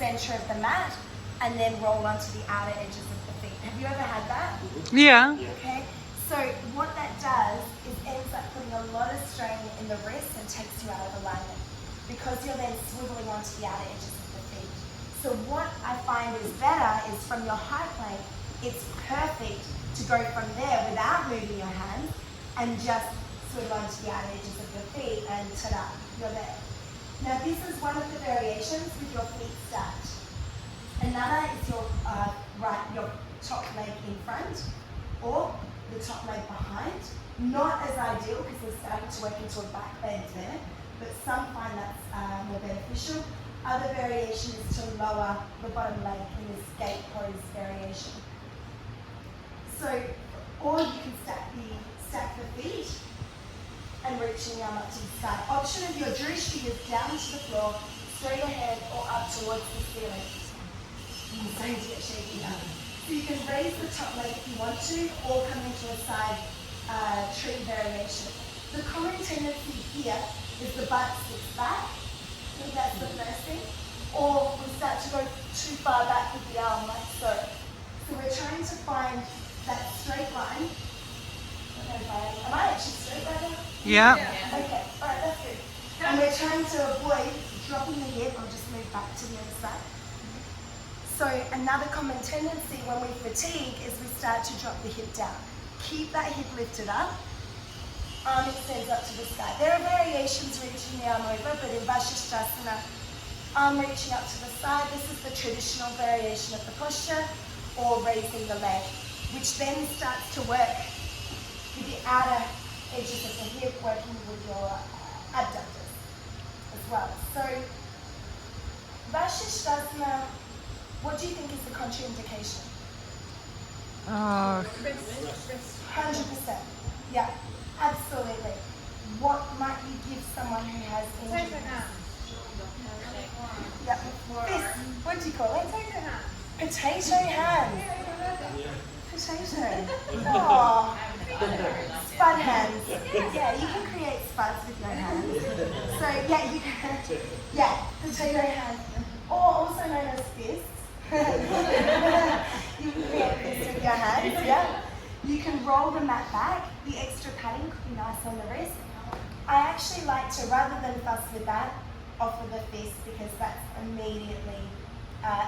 center of the mat and then roll onto the outer edges of the feet. Have you ever had that? Yeah. Okay. So what that does is ends up putting a lot of strain in the wrist and takes you out of alignment because you're then swiveling onto the outer edges of the feet. So what I find is better is from your high plank, it's perfect to go from there without moving your hands and just swivel onto the outer edges of your feet and ta-da, you're there. Now this is one of the variations with your feet stacked. Another is your your top leg in front or the top leg behind. Not as ideal because we're starting to work into a back bend there, but some find that's more beneficial. Other variation is to lower the bottom leg in this gate pose variation. So, or you can stack the feet and reaching the arm up to the sky. Option of your drishti is down to the floor, straight ahead or up towards the ceiling. I'm starting to get shaky now. So you can raise the top leg if you want to, or come into a side tree variation. The common tendency here is the butt sticks back. I think that's the first thing. Or we start to go too far back with the arm like so. So we're trying to find that straight line. Am I actually straight right now? Yeah. Okay, alright, that's good. And we're trying to avoid dropping the hip. I'll just move back to the other side. So another common tendency when we fatigue is we start to drop the hip down. Keep that hip lifted up. Arm extends up to the sky. There are variations reaching the arm over, but in Vasishthasana, arm reaching up to the side, this is the traditional variation of the posture, or raising the leg, which then starts to work with the outer edges of the hip, working with your abductors as well. So, Vasishthasana, what do you think is the contraindication? 100%. Yeah, absolutely. What might you give someone who has injury? Yeah. This, what do you call it? Potato hands. Potato. Oh. Spud hands. Yeah, you can create spuds with your hands. So yeah, you can. Yeah, potato hands, or also known as fists. You can create fists with your hands. Yeah. You can roll the mat back. The extra padding could be nice on the wrist. I actually like to, rather than fuss with that, offer the fist because that's immediately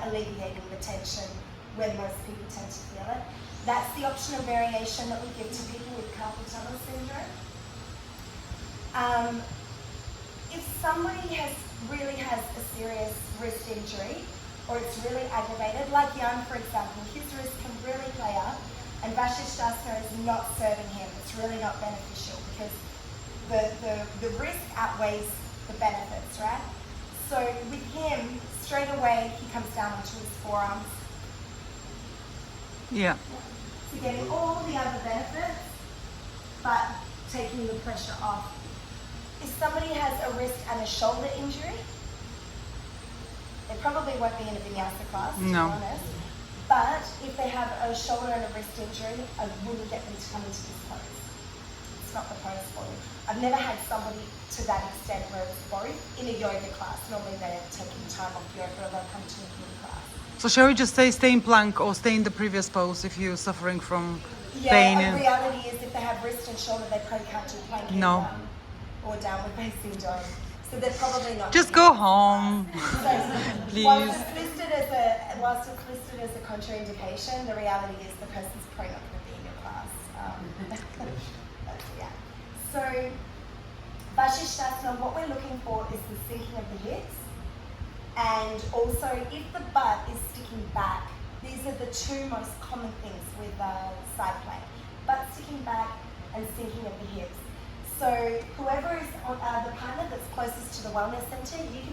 alleviating the tension when most people tend to feel it. That's the optional variation that we give to people with carpal tunnel syndrome. If somebody really has a serious wrist injury, or it's really aggravated, like Jan, for example, his wrist can really play up, and Vasishthasana is not serving him. It's really not beneficial because the risk outweighs the benefits, right? So with him, straight away, he comes down onto his forearms. Yeah. So getting all the other benefits, but taking the pressure off. If somebody has a wrist and a shoulder injury, they probably won't be in a vinyasa class, to be honest. But if they have a shoulder and a wrist injury, I wouldn't get them to come into this pose. It's not the pose for them. I've never had somebody to that extent where it's both in a yoga class. Normally they're taking time off yoga or they'll come to a yoga class. So shall we just stay in plank or stay in the previous pose if you're suffering from Yeah, pain? the reality is if they have wrist and shoulder, they probably can't do plank or downward facing dog. So they're probably not. Just go home, please. Whilst it's listed as a contraindication, the reality is the person's probably not going to be in your class. Yeah. So, Vasishthasana, what we're looking for is the sinking of the hips, and also if the butt is sticking back. These are the two most common things with side plank: butt sticking back and sinking of the hips. So, whoever is the partner that's closest to the wellness centre, you can